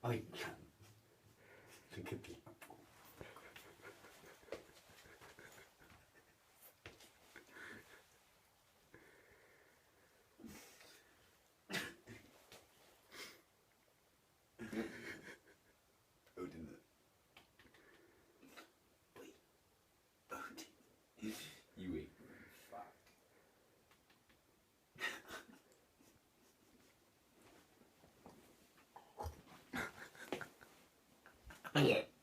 I can think of the apple. Odin. Wait. Odin. You ignorant fuck. Yeah.